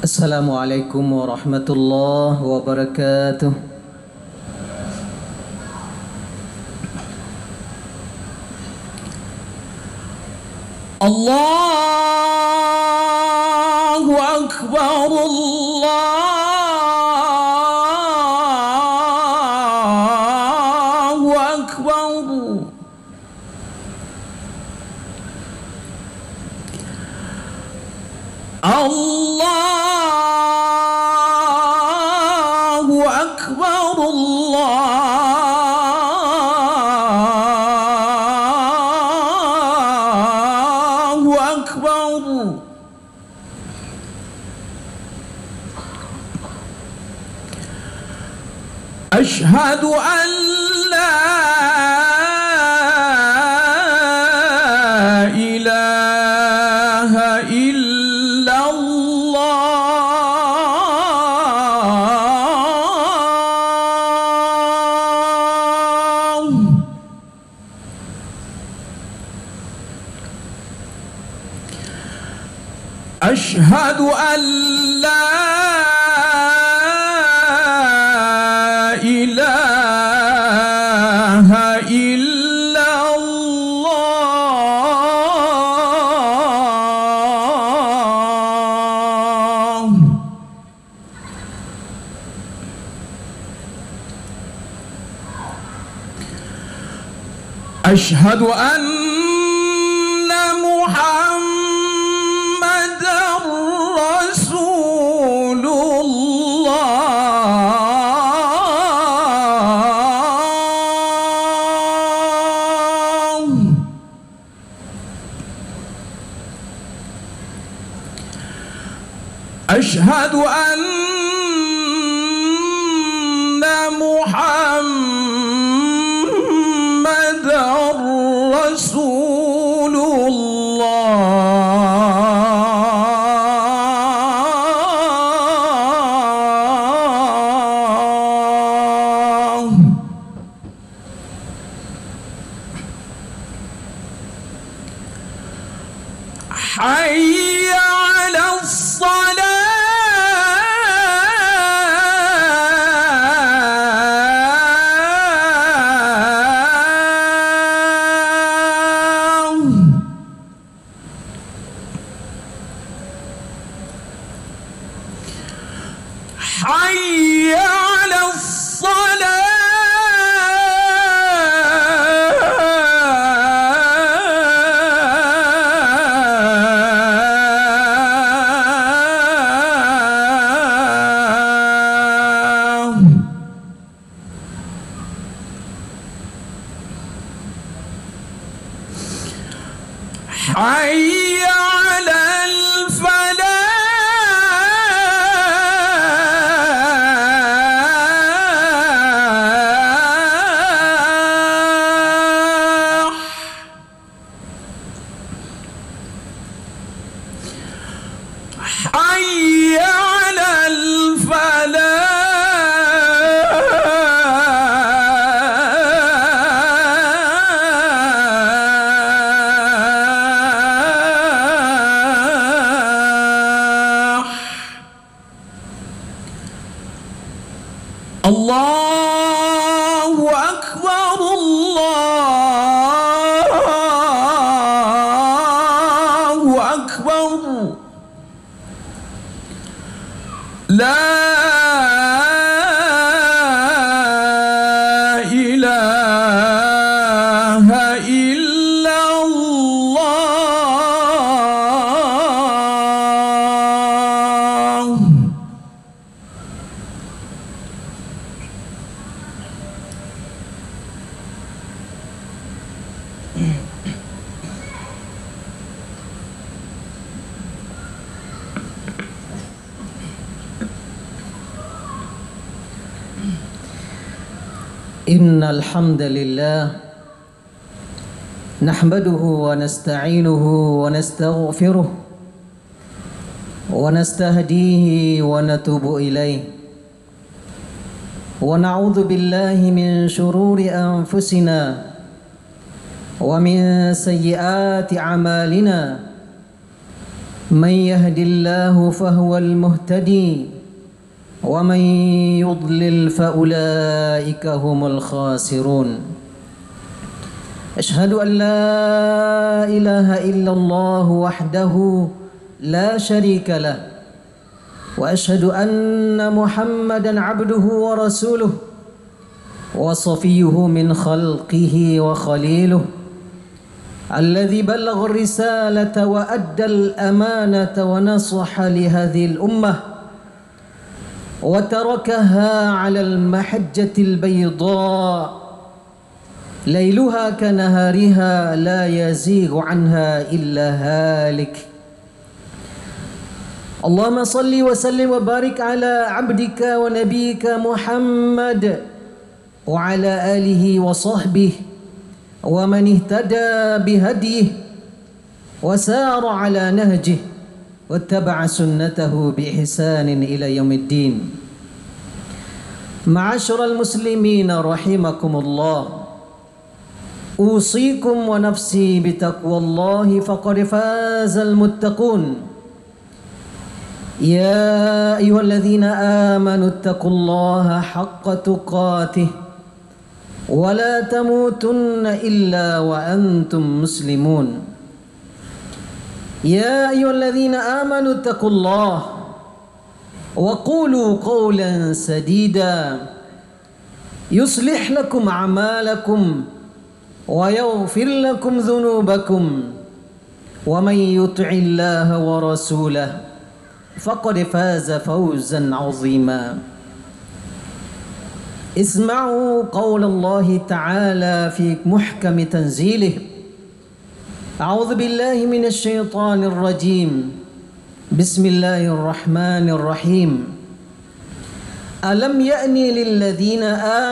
Assalamualaikum warahmatullahi wabarakatuh. Allahu Akbar, Allahu Akbar. Allahu Akbar, Allahu Akbar. Ashhadu an la ilaha illallah. Ashhadu an la ilaha illallah. Ashhadu anna Muhammadar Rasulullah. Ashhadu anna Muhammadar Rasulullah. Hayya 'alas salah. Hayya 'alas salah. Hayya 'alal falah. Hayya 'alal falah. Allahu Akbar, Allahu Akbar. La ilaha illallah. Innal hamdalillah nahmaduhu wa nasta'inuhu wa nastaghfiruh wa nastahdihi wa natubu ilayh wa na'udzu billahi min shururi anfusina wa min sayyiati a'malina من يهد الله فهو المهتدي ومن يضلل فأولئك هم الخاسرون أشهد أن لا إله إلا الله وحده لا شريك له وأشهد أن محمدا عبده ورسوله وصفيه من خلقه وخليله الذي بلغ الرسالة وأدى الأمانة ونصح لهذه الأمة وتركها على المحجة البيضاء ليلها كنهارها لا يزيغ عنها إلا هالك اللهم صل وسلم وبارك على عبدك ونبيك محمد وعلى آله وصحبه ومن اهتدى بهديه وسار على نهجه واتبع سنته بإحسان إلى يوم الدين. معاشر المسلمين رحمكم الله، أوصيكم ونفسي بتقوى الله فقد فاز المتقون. يا أيها الذين آمنوا اتقوا الله حق تقاته ولا تموتن إلا وأنتم مسلمون. يا أيها الذين آمنوا اتقوا الله وقولوا قولا سديدا يصلح لكم أعمالكم ويغفر لكم ذنوبكم ومن يطع الله ورسوله فقد فاز فوزا عظيما. اسمعوا قول الله تعالى في محكم تنزيله أعوذ بالله من الشيطان الرجيم بسم الله الرحمن الرحيم ألم يأن للذين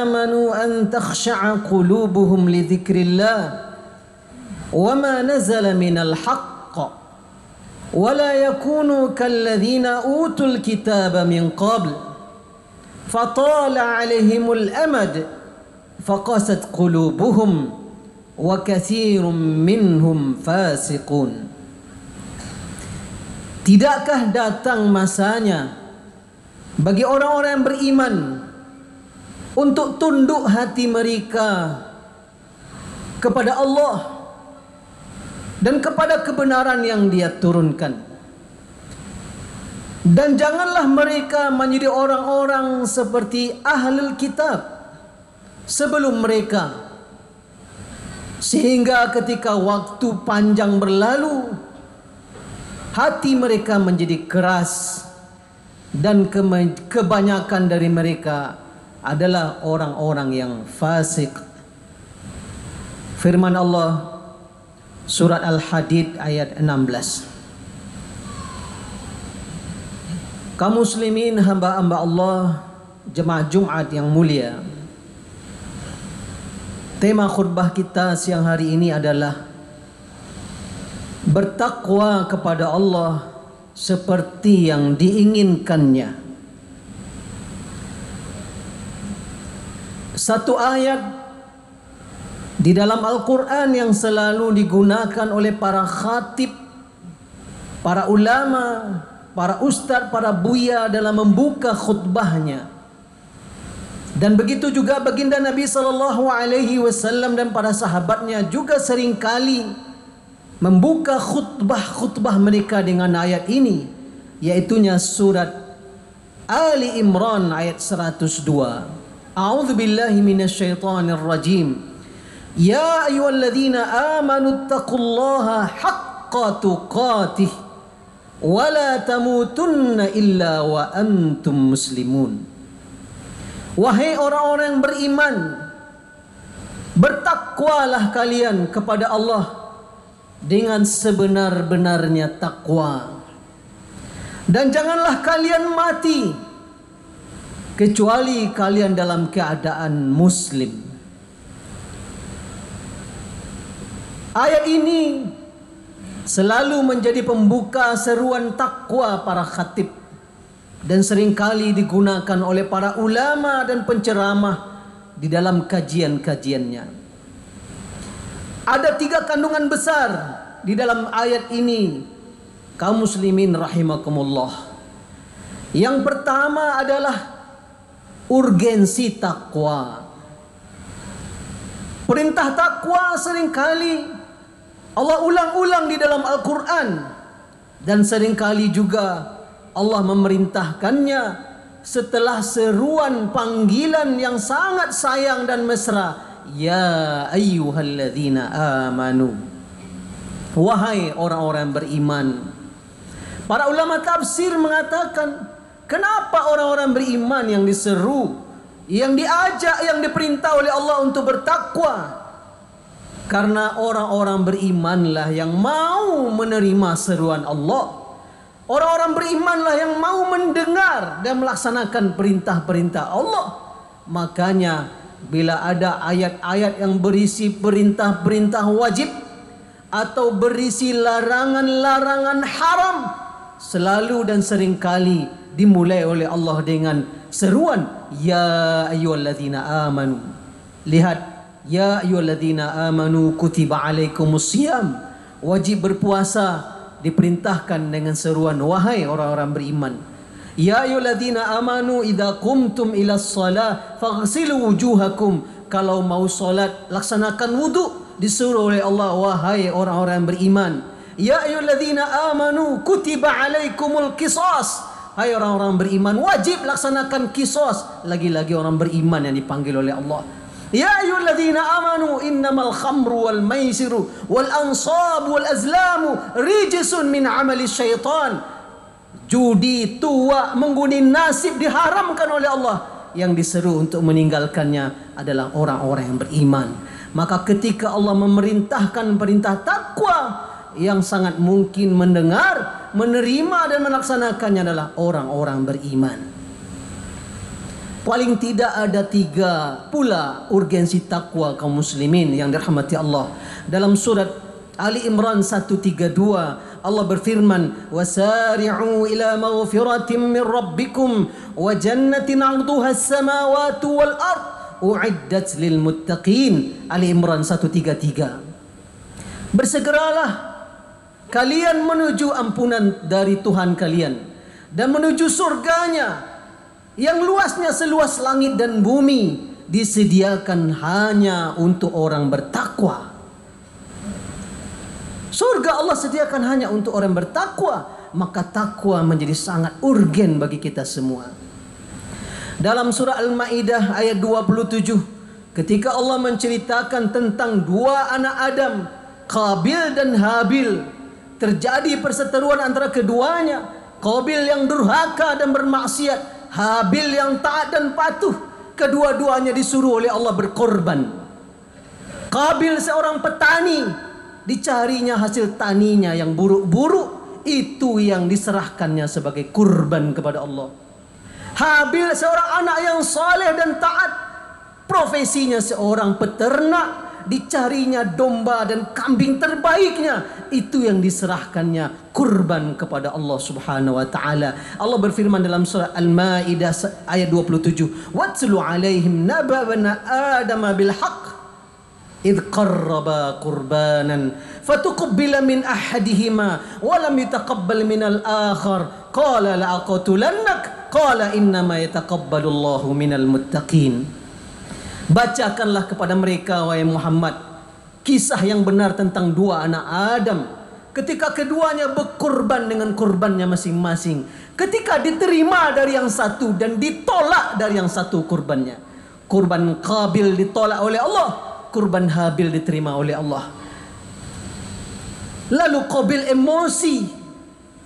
آمنوا أن تخشع قلوبهم لذكر الله وما نزل من الحق ولا يكونوا كالذين أوتوا الكتاب من قبل فطال عليهم الأمد فقست قلوبهم وكثير منهم فاسقون. Tidakkah datang masanya bagi orang-orang yang beriman untuk tunduk hati mereka kepada Allah dan kepada kebenaran yang Dia turunkan. Dan janganlah mereka menjadi orang-orang seperti ahlul kitab sebelum mereka, sehingga ketika waktu panjang berlalu hati mereka menjadi keras dan kebanyakan dari mereka adalah orang-orang yang fasik. Firman Allah Surat Al-Hadid ayat 16. Kaum muslimin hamba-hamba Allah, jemaah Jumat yang mulia, tema khutbah kita siang hari ini adalah bertakwa kepada Allah seperti yang diinginkannya. Satu ayat di dalam Al-Quran yang selalu digunakan oleh para khatib, para ulama, para ustaz, para buya dalam membuka khutbahnya. Dan begitu juga baginda Nabi SAW dan para sahabatnya juga seringkali membuka khutbah-khutbah mereka dengan ayat ini, yaitunya surat Ali Imran ayat 102. A'udzu billahi minasyaitonir rajim. Ya ayyuhalladzina amanu taqullaha haqqa tuqatih wa la tamutunna illa wa antum muslimun. Wahai orang-orang yang beriman, bertakwalah kalian kepada Allah dengan sebenar-benarnya takwa, dan janganlah kalian mati kecuali kalian dalam keadaan muslim. Ayat ini selalu menjadi pembuka seruan takwa para khatib dan seringkali digunakan oleh para ulama dan penceramah di dalam kajian-kajiannya. Ada 3 kandungan besar di dalam ayat ini Kaum muslimin rahimakumullah. Yang pertama adalah urgensi takwa. Perintah takwa seringkali Allah ulang-ulang di dalam Al-Quran, dan seringkali juga Allah memerintahkannya setelah seruan panggilan yang sangat sayang dan mesra. Ya ayyuhalladzina amanu, wahai orang-orang beriman. Para ulama tafsir mengatakan, kenapa orang-orang beriman yang diseru, yang diajak, yang diperintah oleh Allah untuk bertakwa? Karena orang-orang berimanlah yang mau menerima seruan Allah. Orang-orang berimanlah yang mau mendengar dan melaksanakan perintah-perintah Allah. Makanya bila ada ayat-ayat yang berisi perintah-perintah wajib atau berisi larangan-larangan haram, selalu dan seringkali dimulai oleh Allah dengan seruan ya ayyuhalladzina amanu. Lihat, ya ayyuhalladzina amanu kutiba alaikumusiyam, wajib berpuasa diperintahkan dengan seruan wahai orang-orang beriman. Ya ayyuhalladzina amanu idza qumtum ilas shalah faghsilu wujuhakum, kalau mau solat laksanakan wudu, disuruh oleh Allah wahai orang-orang beriman. Ya ayyuhalladzina amanu kutiba alaikumul qisas, hai orang-orang beriman wajib laksanakan qisas, lagi-lagi orang beriman yang dipanggil oleh Allah. Ya ayyuhalladzina amanu innamal khamru wal maisiru wal ansabu wal azlamu rijsun min amali syaitan. Judi, tuak, mengundi nasib diharamkan oleh Allah. Yang diseru untuk meninggalkannya adalah orang-orang yang beriman. Maka ketika Allah memerintahkan perintah takwa, yang sangat mungkin mendengar, menerima dan melaksanakannya adalah orang-orang beriman. Paling tidak ada 3 pula urgensi takwa kaum muslimin yang dirahmati Allah. Dalam surat Ali Imran 132 Allah berfirman, wasari'u ila maghfiratin min rabbikum wa jannatin 'arduha as-samawati wal ard u'iddat lil muttaqin. Ali Imran 133. Bersegeralah kalian menuju ampunan dari Tuhan kalian dan menuju surganya yang luasnya seluas langit dan bumi, disediakan hanya untuk orang bertakwa. Surga Allah sediakan hanya untuk orang bertakwa. Maka takwa menjadi sangat urgen bagi kita semua. Dalam surah Al-Maidah ayat 27, ketika Allah menceritakan tentang 2 anak Adam, Qabil dan Habil, terjadi perseteruan antara keduanya. Qabil yang durhaka dan bermaksiat, Habil yang taat dan patuh. Kedua-duanya disuruh oleh Allah berkorban. Qabil seorang petani, dicarinya hasil taninya yang buruk-buruk, itu yang diserahkannya sebagai kurban kepada Allah. Habil seorang anak yang saleh dan taat, profesinya seorang peternak, dicarinya domba dan kambing terbaiknya, itu yang diserahkannya kurban kepada Allah Subhanahu wa taala. Allah berfirman dalam surah Al-Maidah ayat 27, "Watlu 'alaihim naba'ana Adama bil haqq idh qarraba qurbanan fatuqbila min ahadihima wa lam yutaqabbal min al-akhar qala la'aqtulannak qala innama yataqabbalu Allahu minal muttaqin." Bacakanlah kepada mereka wahai Muhammad kisah yang benar tentang 2 anak Adam, ketika keduanya berkurban dengan kurbannya masing-masing, ketika diterima dari yang satu dan ditolak dari yang satu kurbannya. Kurban Qabil ditolak oleh Allah, kurban Habil diterima oleh Allah. Lalu Qabil emosi,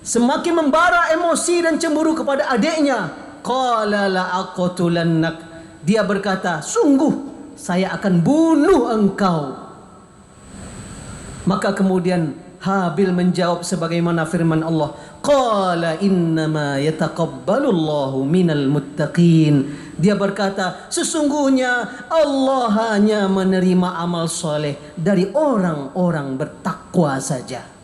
semakin membara emosi dan cemburu kepada adiknya. Qala la'aqtulannak, dia berkata, sungguh saya akan bunuh engkau. Maka kemudian Habil menjawab sebagaimana firman Allah, qala innama yataqabbalullahu minal muttaqin. Dia berkata, sesungguhnya Allah hanya menerima amal soleh dari orang-orang bertakwa saja.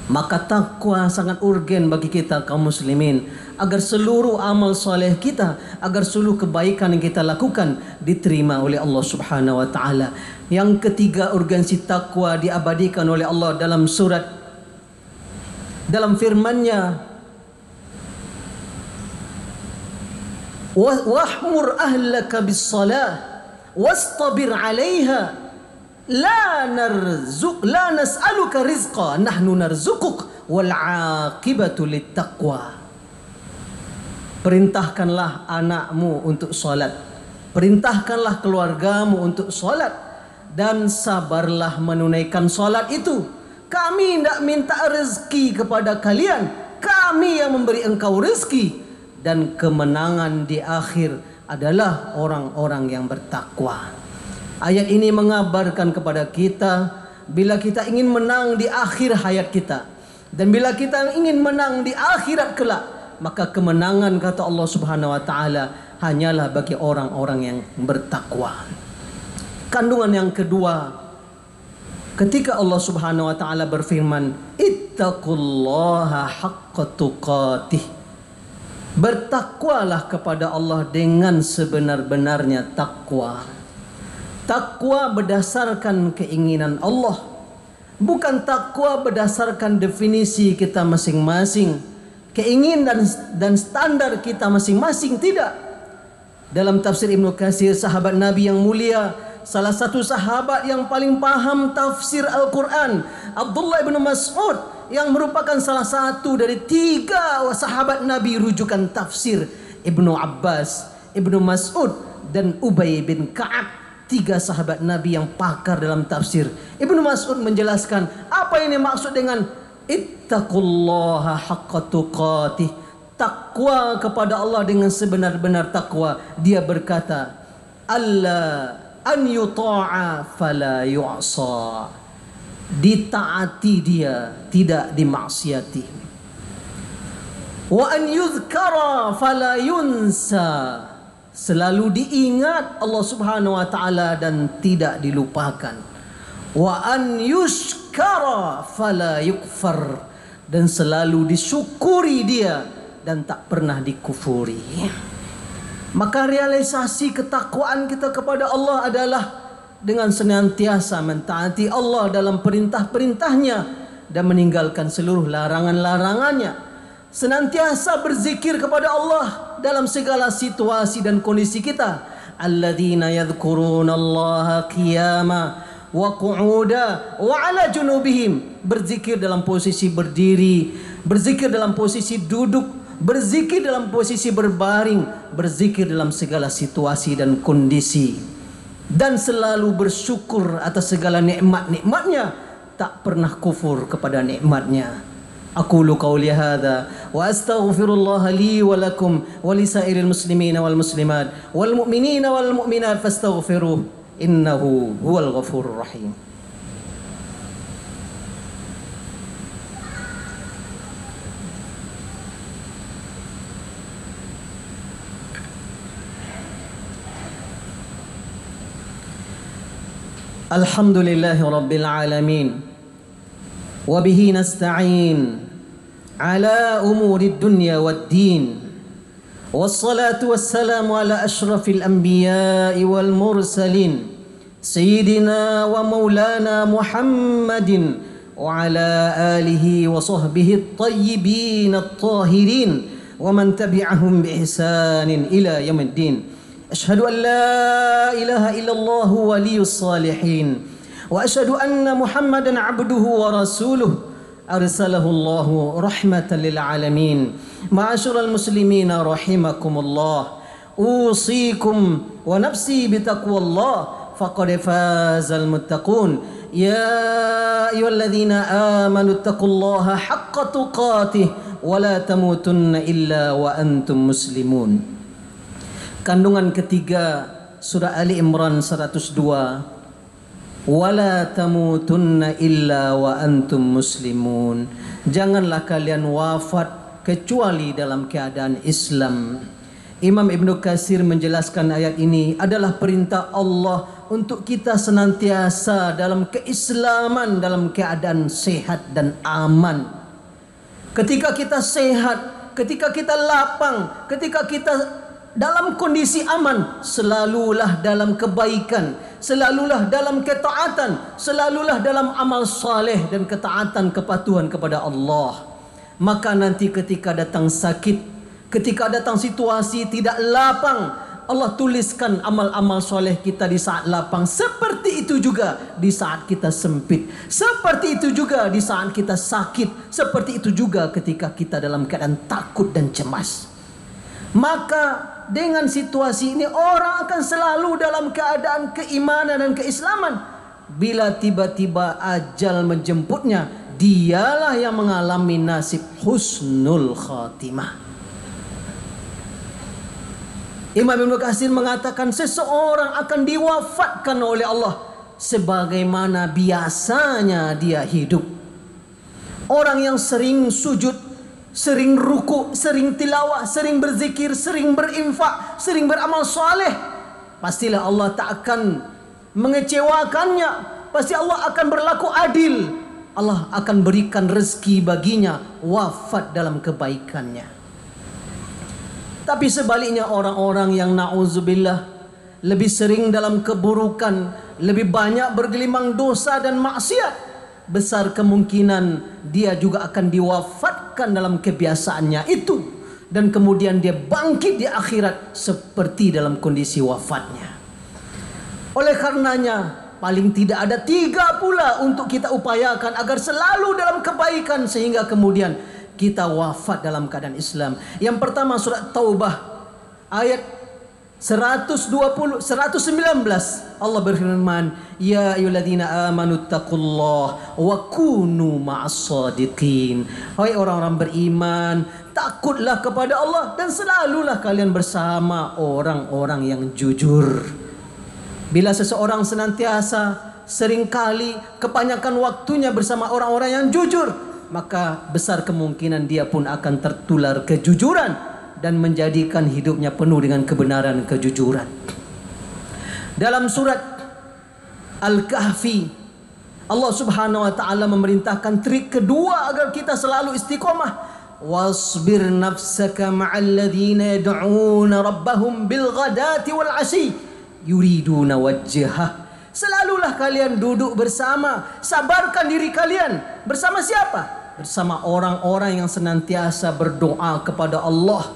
Maka takwa sangat urgen bagi kita kaum muslimin, agar seluruh amal soleh kita, agar seluruh kebaikan yang kita lakukan diterima oleh Allah Subhanahu wa taala. Yang ketiga, urgensi takwa diabadikan oleh Allah dalam surat dalam firman-Nya, wahmur ahlaka bis-salah wastabir 'alaiha la nas'aluka rizqa nahnu narzuquk wal 'aqibatu littaqwa. Perintahkanlah anakmu untuk salat, perintahkanlah keluargamu untuk salat, dan sabarlah menunaikan salat itu. Kami tidak minta rezeki kepada kalian, kami yang memberi engkau rezeki, dan kemenangan di akhir adalah orang-orang yang bertakwa. Ayat ini mengabarkan kepada kita, bila kita ingin menang di akhir hayat kita, dan bila kita ingin menang di akhirat kelak, maka kemenangan, kata Allah Subhanahu wa taala, hanyalah bagi orang-orang yang bertakwa. Kandungan yang kedua, ketika Allah Subhanahu wa taala berfirman, ittaqullaha haqqa tuqatih. Bertakwalah kepada Allah dengan sebenar-benarnya takwa. Takwa berdasarkan keinginan Allah, bukan takwa berdasarkan definisi kita masing-masing, keinginan dan standar kita masing-masing, tidak. Dalam tafsir Ibnu Katsir, sahabat Nabi yang mulia, salah satu sahabat yang paling paham tafsir Al-Quran, Abdullah bin Mas'ud, yang merupakan salah satu dari 3 sahabat Nabi rujukan tafsir, Ibnu Abbas, Ibnu Mas'ud, dan Ubay bin Ka'ab, 3 sahabat Nabi yang pakar dalam tafsir. Ibnu Mas'ud menjelaskan apa ini maksud dengan ittaqullaha haqqa tuqatih, takwa kepada Allah dengan sebenar-benar takwa. Dia berkata, alla an yuta'a fala yu'sa, ditaati dia, tidak dimaksiati. Wa an yuzkara fala yunsa, selalu diingat Allah Subhanahu wa taala dan tidak dilupakan. Wa an yushkara fala yukfar, dan selalu disyukuri dia dan tak pernah dikufuri. Maka realisasi ketakwaan kita kepada Allah adalah dengan senantiasa mentaati Allah dalam perintah-perintahnya dan meninggalkan seluruh larangan-larangannya. Senantiasa berzikir kepada Allah dalam segala situasi dan kondisi kita. Alladzina yadhkuruna Allaha qiyama wa qu'uda wa 'ala junubihim. Berzikir dalam posisi berdiri, berzikir dalam posisi duduk, berzikir dalam posisi berbaring, berzikir dalam segala situasi dan kondisi, dan selalu bersyukur atas segala nikmat-nikmatnya, tak pernah kufur kepada nikmatnya. Aqulu qawli hadza wa astaghfirullah li wa lakum wa lisairil muslimin wal muslimat wal mu'minin wal mu'minat fastaghfiruh innahu huwal ghafurur rahim. Alhamdulillahi rabbil alamin, wa bihi nasta'in ala umuri dunya wad din, wassalatu wassalamu ala ashrafil anbiya'i wal mursalin, sayyidina wa maulana Muhammadin wa ala alihi wa sahbihi at-tayyibin at-tahirin wa man tabi'ahum bi ihsanin ila yaumiddin. أشهد أن لا إله إلا الله ولي الصالحين وأشهد أن محمدا عبده ورسوله أرسله الله رحمة للعالمين. معاشر المسلمين رحمكم الله، أوصيكم ونفسي بتقوى الله فقد فاز المتقون. يا أيها الذين آمنوا اتقوا الله حق تقاته ولا تموتن إلا وأنتم مسلمون. Kandungan ketiga, surah Ali Imran 102, wala tamutunna illa wa antum muslimun. Janganlah kalian wafat kecuali dalam keadaan Islam. Imam Ibnu Katsir menjelaskan ayat ini adalah perintah Allah untuk kita senantiasa dalam keislaman, dalam keadaan sehat dan aman. Ketika kita sehat, ketika kita lapang, ketika kita dalam kondisi aman, selalulah dalam kebaikan, selalulah dalam ketaatan, selalulah dalam amal saleh dan ketaatan kepatuhan kepada Allah. Maka nanti ketika datang sakit, ketika datang situasi tidak lapang, Allah tuliskan amal-amal soleh kita di saat lapang. Seperti itu juga di saat kita sempit. Seperti itu juga di saat kita sakit. Seperti itu juga ketika kita dalam keadaan takut dan cemas. Maka dengan situasi ini orang akan selalu dalam keadaan keimanan dan keislaman. Bila tiba-tiba ajal menjemputnya, dialah yang mengalami nasib husnul khatimah. Imam Ibn Katsir mengatakan seseorang akan diwafatkan oleh Allah sebagaimana biasanya dia hidup. Orang yang sering sujud, sering ruku, sering tilawah, sering berzikir, sering berinfak, sering beramal soleh, pastilah Allah tak akan mengecewakannya. Pasti Allah akan berlaku adil. Allah akan berikan rezeki baginya wafat dalam kebaikannya. Tapi sebaliknya orang-orang yang na'udzubillah lebih sering dalam keburukan, lebih banyak bergelimang dosa dan maksiat, besar kemungkinan dia juga akan diwafatkan dalam kebiasaannya itu, dan kemudian dia bangkit di akhirat seperti dalam kondisi wafatnya. Oleh karenanya paling tidak ada 3 pula untuk kita upayakan agar selalu dalam kebaikan sehingga kemudian kita wafat dalam keadaan Islam. Yang pertama surat Taubah ayat 119 Allah berfirman, ya ayyuhalladzina amanu taqullaha wa kunu ma'as-shadiqin. Hai orang-orang beriman, takutlah kepada Allah dan selalulah kalian bersama orang-orang yang jujur. Bila seseorang senantiasa seringkali kebanyakan waktunya bersama orang-orang yang jujur, maka besar kemungkinan dia pun akan tertular kejujuran dan menjadikan hidupnya penuh dengan kebenaran dan kejujuran. Dalam surat Al-Kahfi, Allah Subhanahu wa taala memerintahkan trik kedua agar kita selalu istiqomah. Wasbir nafsaka ma'al ladzina yad'una rabbahum bil ghadati wal 'ashi yuriduna wajhah. Selalulah kalian duduk bersama, sabarkan diri kalian bersama siapa? Bersama orang-orang yang senantiasa berdoa kepada Allah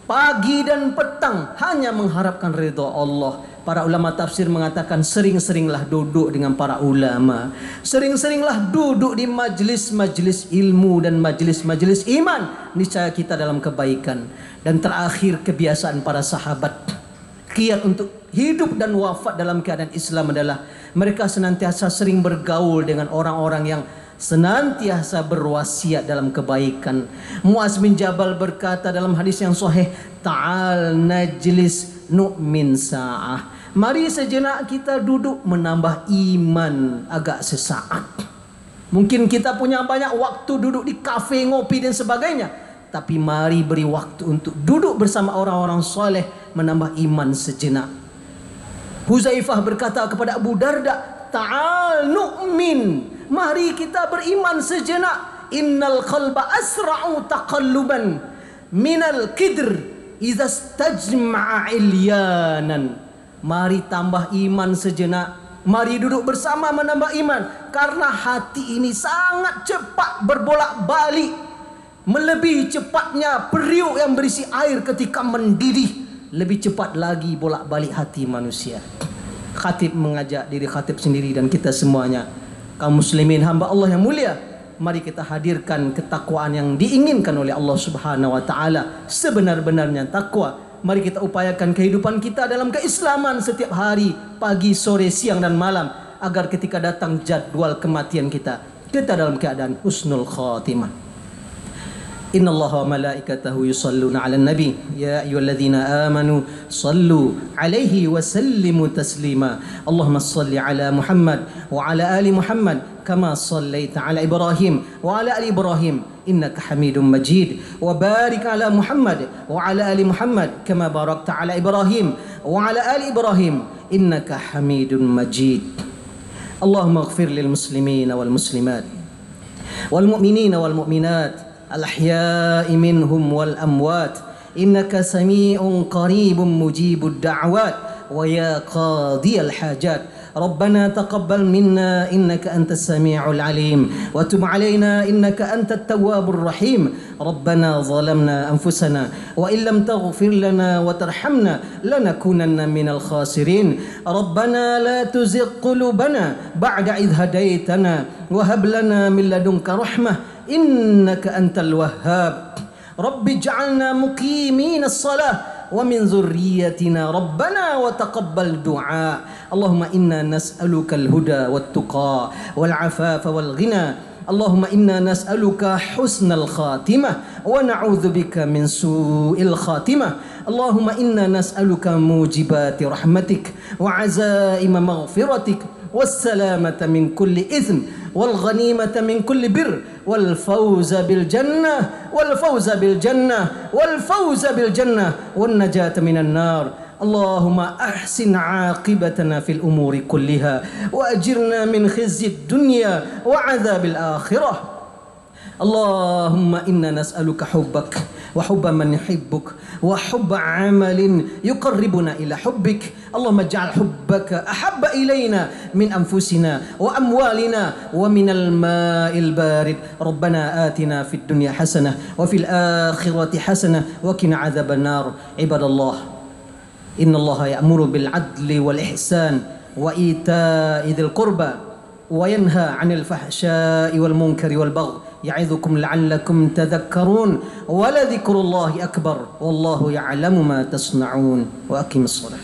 pagi dan petang hanya mengharapkan ridha Allah. Para ulama tafsir mengatakan sering-seringlah duduk dengan para ulama, sering-seringlah duduk di majlis-majlis ilmu dan majlis-majlis iman, niscaya kita dalam kebaikan. Dan terakhir kebiasaan para sahabat kiat untuk hidup dan wafat dalam keadaan Islam adalah mereka senantiasa sering bergaul dengan orang-orang yang senantiasa berwasiat dalam kebaikan. Muaz bin Jabal berkata dalam hadis yang sahih, ta'al najlis nu'min sa'ah. Mari sejenak kita duduk menambah iman agak sesaat. Mungkin kita punya banyak waktu duduk di kafe, ngopi dan sebagainya, tapi mari beri waktu untuk duduk bersama orang-orang soleh menambah iman sejenak. Huzaifah berkata kepada Abu Darda, ta'al nu'min, mari kita beriman sejenak. Innal qalba asra'u taqalluban minal qidr idza istajma'a ilyanan. Mari tambah iman sejenak. Mari duduk bersama menambah iman, karena hati ini sangat cepat berbolak-balik, melebihi cepatnya periuk yang berisi air ketika mendidih. Lebih cepat lagi bolak-balik hati manusia. Khatib mengajak diri khatib sendiri dan kita semuanya, kaum muslimin hamba Allah yang mulia, mari kita hadirkan ketakwaan yang diinginkan oleh Allah Subhanahu wa taala, sebenar-benarnya takwa. Mari kita upayakan kehidupan kita dalam keislaman setiap hari, pagi, sore, siang dan malam, agar ketika datang jadwal kematian kita, kita dalam keadaan husnul khatimah. Inna Allah wa malaikatahu yusalluna ala nabi ya ayyuhalladzina amanu sallu alaihi wa sallimu taslima. Allahumma salli ala Muhammad wa ala ali Muhammad kama sallaita ala Ibrahim wa ala ali Ibrahim innaka Hamidum Majid, wa barik ala Muhammad wa ala ali Muhammad kama barakta ala Ibrahim wa ala ali Ibrahim innaka Hamidum Majid. Allahumma ighfir lil muslimina wal muslimat wal mu'minina wal mu'minat الأحياء منهم والأموات إنك سميع قريب مجيب الدعوات ويا قاضي الحاجات ربنا تقبل منا إنك أنت السميع العليم وتب علينا إنك أنت التواب الرحيم. ربنا ظلمنا أنفسنا وإن لم تغفر لنا وترحمنا لنكونن من الخاسرين. ربنا لا تزغ قلوبنا بعد إذ هديتنا وهب لنا من لدنك رحمة إنك أنت الوهاب. رب اجعلنا مقيمين الصلاة ومن ذريتنا ربنا وتقبل دعاء. اللهم إنا نسألك الهدى والتقى والعفاف والغنى. اللهم إنا نسألك حسن الخاتمة ونعوذ بك من سوء الخاتمة. اللهم إنا نسألك موجبات رحمتك وعزائم مغفرتك والسلامة من كل إثم والغنيمة من كل بر والفوز بالجنة والنجاة من النار. اللهم أحسن عاقبتنا في الأمور كلها وأجرنا من خزي الدنيا وعذاب الآخرة. اللهم إنا نسألك حبك وحب من يحبك وحب عمل يقربنا إلى حبك. اللهم اجعل حبك أحب إلينا من أنفسنا وأموالنا ومن الماء البارد. ربنا آتنا في الدنيا حسنة وفي الآخرة حسنة وقنا عذاب النار. عباد الله، إن الله يأمر بالعدل والإحسان وإيتاء ذي القربى وينهى عن الفحشاء والمنكر والبغي يعظكم لعلكم تذكرون. ولذكر الله أكبر والله يعلم ما تصنعون. وأقم الصلاة.